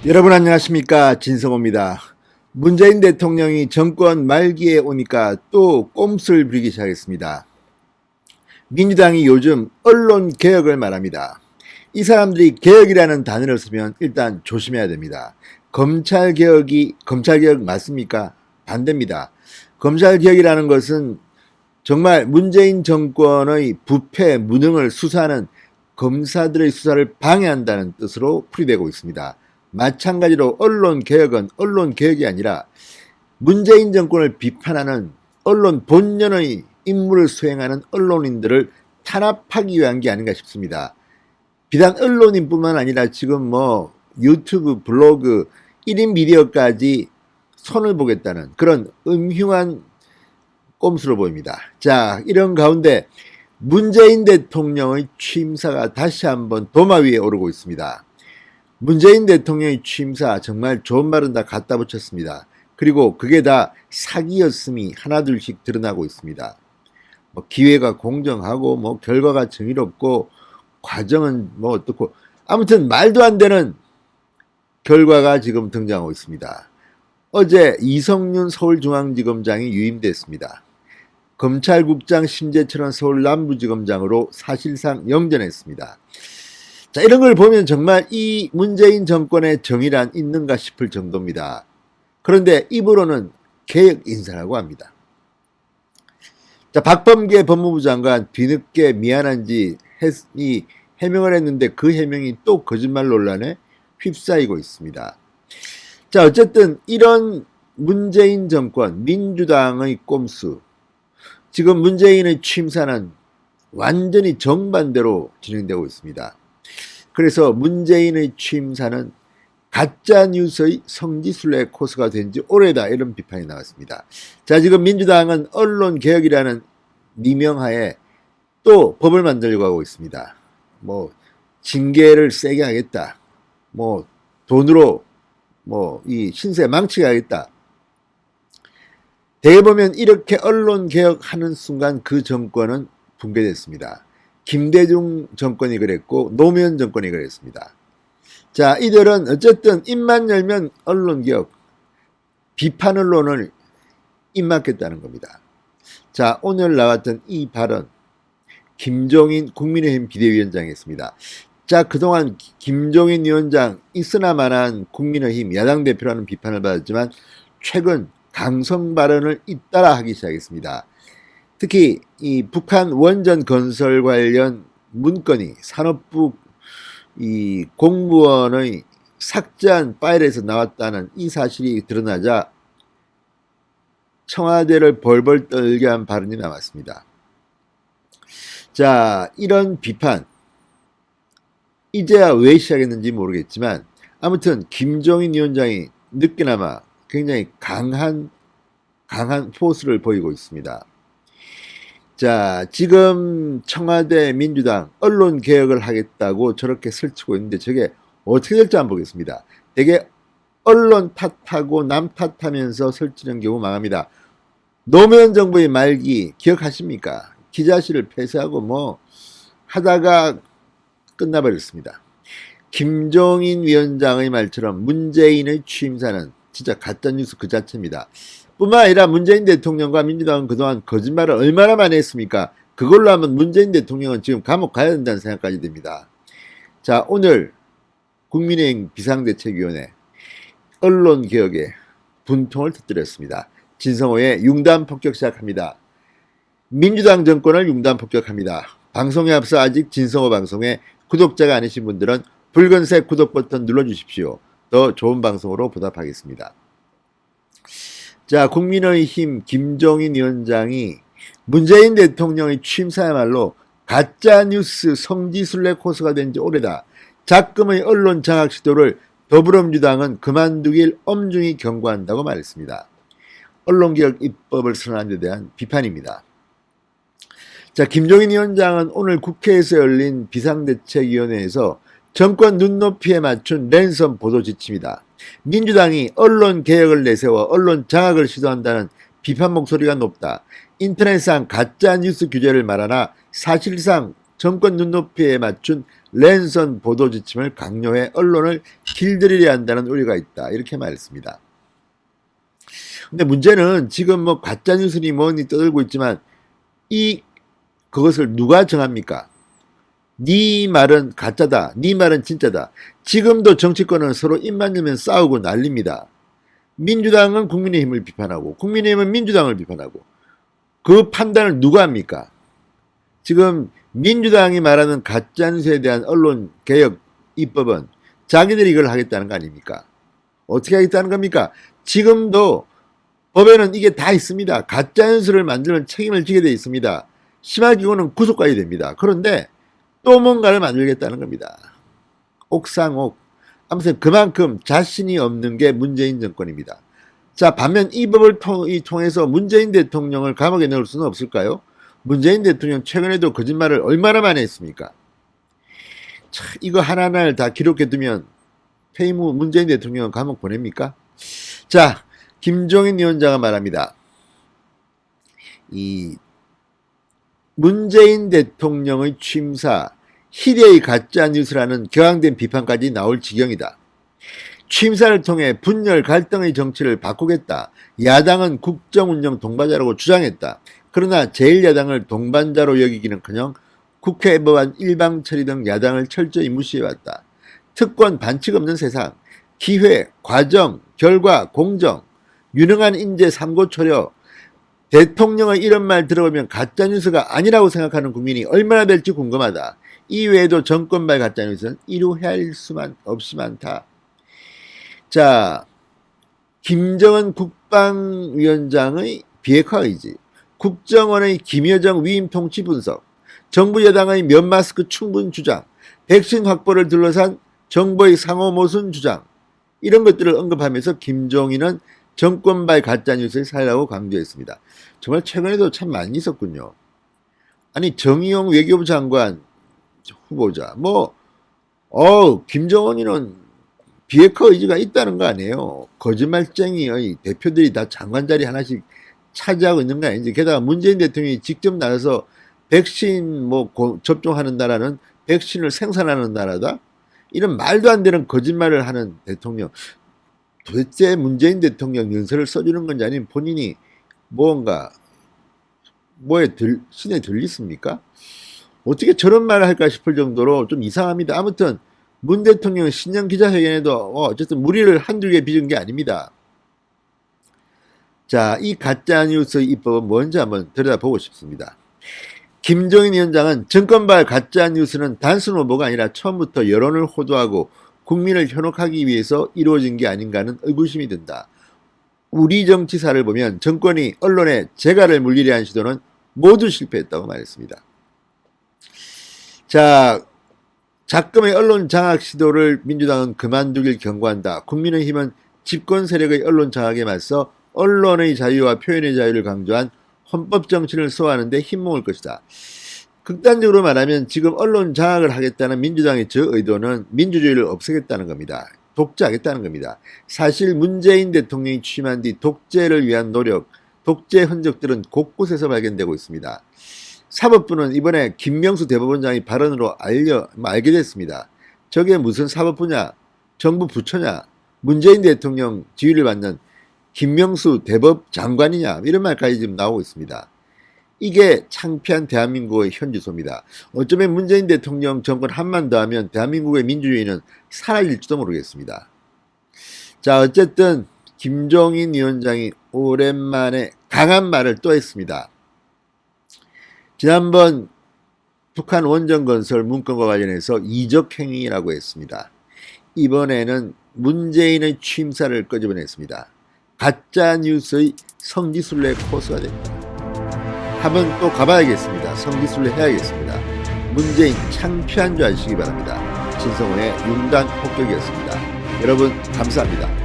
여러분 안녕하십니까, 진성호입니다. 문재인 대통령이 정권 말기에 오니까 또 꼼수를 부리기 시작했습니다. 민주당이 요즘 언론 개혁을 말합니다. 이 사람들이 개혁이라는 단어를 쓰면 일단 조심해야 됩니다. 검찰 개혁 맞습니까? 반대입니다. 검찰 개혁이라는 것은 정말 문재인 정권의 부패, 무능을 수사하는 검사들의 수사를 방해한다는 뜻으로 풀이되고 있습니다. 마찬가지로 언론 개혁은 언론 개혁이 아니라 문재인 정권을 비판하는 언론 본연의 임무를 수행하는 언론인들을 탄압하기 위한 게 아닌가 싶습니다. 비단 언론인뿐만 아니라 지금 유튜브, 블로그, 1인 미디어까지 손을 보겠다는 그런 음흉한 꼼수로 보입니다. 자, 이런 가운데 문재인 대통령의 취임사가 다시 한번 도마 위에 오르고 있습니다. 문재인 대통령의 취임사 정말 좋은 말은 다 갖다 붙였습니다. 그리고 그게 다 사기였음이 하나둘씩 드러나고 있습니다. 기회가 공정하고 결과가 정의롭고 과정은 어떻고 아무튼 말도 안 되는 결과가 지금 등장하고 있습니다. 어제 이성윤 서울중앙지검장이 유임됐습니다. 검찰국장 심재철은 서울남부지검장으로 사실상 영전했습니다. 자, 이런 걸 보면 정말 이 문재인 정권의 정의란 있는가 싶을 정도입니다. 그런데 입으로는 개혁 인사라고 합니다. 자, 박범계 법무부 장관 뒤늦게 미안한지 해명을 했는데 그 해명이 또 거짓말 논란에 휩싸이고 있습니다. 자, 어쨌든 이런 문재인 정권, 민주당의 꼼수, 지금 문재인의 취임사는 완전히 정반대로 진행되고 있습니다. 그래서 문재인의 취임사는 가짜뉴스의 성지순례 코스가 된 지 오래다, 이런 비판이 나왔습니다. 자, 지금 민주당은 언론개혁이라는 미명하에 또 법을 만들려고 하고 있습니다. 징계를 세게 하겠다. 돈으로 이 신세 망치게 하겠다. 대개 보면 이렇게 언론개혁하는 순간 그 정권은 붕괴됐습니다. 김대중 정권이 그랬고 노무현 정권이 그랬습니다. 자, 이들은 어쨌든 입만 열면 언론개혁, 비판 언론을 입막겠다는 겁니다. 자, 오늘 나왔던 이 발언, 김종인 국민의힘 비대위원장이 했습니다. 자, 그동안 김종인 위원장 있으나마나한 국민의힘 야당 대표라는 비판을 받았지만 최근 강성 발언을 잇따라 하기 시작했습니다. 특히 이 북한 원전 건설 관련 문건이 산업부 이 공무원의 삭제한 파일에서 나왔다는 이 사실이 드러나자 청와대를 벌벌 떨게 한 발언이 나왔습니다. 자, 이런 비판 이제야 왜 시작했는지 모르겠지만 아무튼 김종인 위원장이 늦게나마 굉장히 강한 포스를 보이고 있습니다. 자, 지금 청와대 민주당 언론개혁을 하겠다고 저렇게 설치고 있는데 저게 어떻게 될지 한번 보겠습니다. 되게 언론 탓하고 남 탓하면서 설치는 경우 망합니다. 노무현 정부의 말기 기억하십니까? 기자실을 폐쇄하고 하다가 끝나버렸습니다. 김종인 위원장의 말처럼 문재인의 취임사는 진짜 가짜뉴스 그 자체입니다. 뿐만 아니라 문재인 대통령과 민주당은 그동안 거짓말을 얼마나 많이 했습니까? 그걸로 하면 문재인 대통령은 지금 감옥 가야 된다는 생각까지 듭니다. 자, 오늘 국민의힘 비상대책위원회 언론개혁에 분통을 터뜨렸습니다. 진성호의 융단 폭격 시작합니다. 민주당 정권을 융단 폭격합니다. 방송에 앞서 아직 진성호 방송에 구독자가 아니신 분들은 붉은색 구독 버튼 눌러주십시오. 더 좋은 방송으로 보답하겠습니다. 자, 국민의힘 김종인 위원장이 문재인 대통령의 취임사야말로 가짜뉴스 성지순례 코스가 된 지 오래다. 작금의 언론 장악 시도를 더불어민주당은 그만두길 엄중히 경고한다고 말했습니다. 언론개혁 입법을 선언한 데 대한 비판입니다. 자, 김종인 위원장은 오늘 국회에서 열린 비상대책위원회에서 정권 눈높이에 맞춘 랜선 보도 지침이다. 민주당이 언론개혁을 내세워 언론 장악을 시도한다는 비판 목소리가 높다. 인터넷상 가짜뉴스 규제를 말하나 사실상 정권 눈높이에 맞춘 랜선 보도 지침을 강요해 언론을 길들이려 한다는 우려가 있다. 이렇게 말했습니다. 근데 문제는 지금 뭐 가짜뉴스니 뭐니 떠들고 있지만 그것을 누가 정합니까? 네 말은 가짜다. 네 말은 진짜다. 지금도 정치권은 서로 입만 열면 싸우고 난립니다. 민주당은 국민의힘을 비판하고 국민의힘은 민주당을 비판하고 그 판단을 누가 합니까? 지금 민주당이 말하는 가짜뉴스에 대한 언론개혁 입법은 자기들이 이걸 하겠다는 거 아닙니까? 어떻게 하겠다는 겁니까? 지금도 법에는 이게 다 있습니다. 가짜뉴스를 만들면 책임을 지게 되어 있습니다. 심하게 경우는 구속까지 됩니다. 그런데 또 뭔가를 만들겠다는 겁니다. 옥상옥. 아무튼 그만큼 자신이 없는 게 문재인 정권입니다. 자, 반면 이 법을 통해서 문재인 대통령을 감옥에 넣을 수는 없을까요? 문재인 대통령 최근에도 거짓말을 얼마나 많이 했습니까? 자, 이거 하나하나를 다 기록해두면 퇴임 후 문재인 대통령은 감옥 보냅니까? 자, 김종인 위원장은 말합니다. 이 문재인 대통령의 취임사 희대의 가짜뉴스라는 격앙된 비판까지 나올 지경이다. 취임사를 통해 분열 갈등의 정치를 바꾸겠다. 야당은 국정운영 동반자라고 주장했다. 그러나 제1야당을 동반자로 여기기는커녕 국회 법안 일방 처리 등 야당을 철저히 무시해왔다. 특권 반칙 없는 세상, 기회, 과정, 결과, 공정, 유능한 인재 삼고초려, 대통령의 이런 말 들어보면 가짜뉴스가 아니라고 생각하는 국민이 얼마나 될지 궁금하다. 이 외에도 정권발 가짜뉴스는 이루해할 수만 없이 많다. 자, 김정은 국방위원장의 비핵화 의지, 국정원의 김여정 위임 통치 분석, 정부 여당의 면 마스크 충분 주장, 백신 확보를 둘러싼 정부의 상호 모순 주장, 이런 것들을 언급하면서 김종인은 정권발 가짜뉴스를 살라고 강조했습니다. 정말 최근에도 참 많이 있었군요. 아니 정의용 외교부 장관 후보자 김정은이는 비핵화 의지가 있다는 거 아니에요. 거짓말쟁이의 대표들이 다 장관 자리 하나씩 차지하고 있는 거 아닌지. 게다가 문재인 대통령이 직접 나가서 백신 접종하는 나라는 백신을 생산하는 나라다. 이런 말도 안 되는 거짓말을 하는 대통령. 도대체 문재인 대통령 연설을 써주는 건지 아니면 본인이 신에 들리십니까? 어떻게 저런 말을 할까 싶을 정도로 좀 이상합니다. 아무튼 문 대통령 신년 기자회견에도 어쨌든 무리를 한두 개 빚은 게 아닙니다. 자, 이 가짜뉴스 입법은 뭔지 한번 들여다보고 싶습니다. 김종인 위원장은 정권발 가짜뉴스는 단순 오보가 아니라 처음부터 여론을 호도하고 국민을 현혹하기 위해서 이루어진 게 아닌가 하는 의구심이 든다. 우리 정치사를 보면 정권이 언론에 재갈을 물리려 한 시도는 모두 실패했다고 말했습니다. 자, 작금의 언론 장악 시도를 민주당은 그만두길 경고한다. 국민의힘은 집권 세력의 언론 장악에 맞서 언론의 자유와 표현의 자유를 강조한 헌법 정신을 소화하는 데 힘모을 것이다. 극단적으로 말하면 지금 언론 장악을 하겠다는 민주당의 저 의도는 민주주의를 없애겠다는 겁니다. 독재하겠다는 겁니다. 사실 문재인 대통령이 취임한 뒤 독재를 위한 노력, 독재 흔적들은 곳곳에서 발견되고 있습니다. 사법부는 이번에 김명수 대법원장의 발언으로 알게 됐습니다. 저게 무슨 사법부냐, 정부 부처냐, 문재인 대통령 지휘를 받는 김명수 대법장관이냐, 이런 말까지 지금 나오고 있습니다. 이게 창피한 대한민국의 현주소입니다. 어쩌면 문재인 대통령 정권 한만 더 하면 대한민국의 민주주의는 사라질지도 모르겠습니다. 자, 어쨌든 김종인 위원장이 오랜만에 강한 말을 또 했습니다. 지난번 북한 원전건설 문건과 관련해서 이적행위라고 했습니다. 이번에는 문재인의 취임사를 끄집어냈습니다. 가짜뉴스의 성지순례 코스가 됩니다. 한번 또 가봐야겠습니다. 성지순례 해야겠습니다. 문재인 창피한 줄 아시기 바랍니다. 진성호의 융단 폭격이었습니다. 여러분 감사합니다.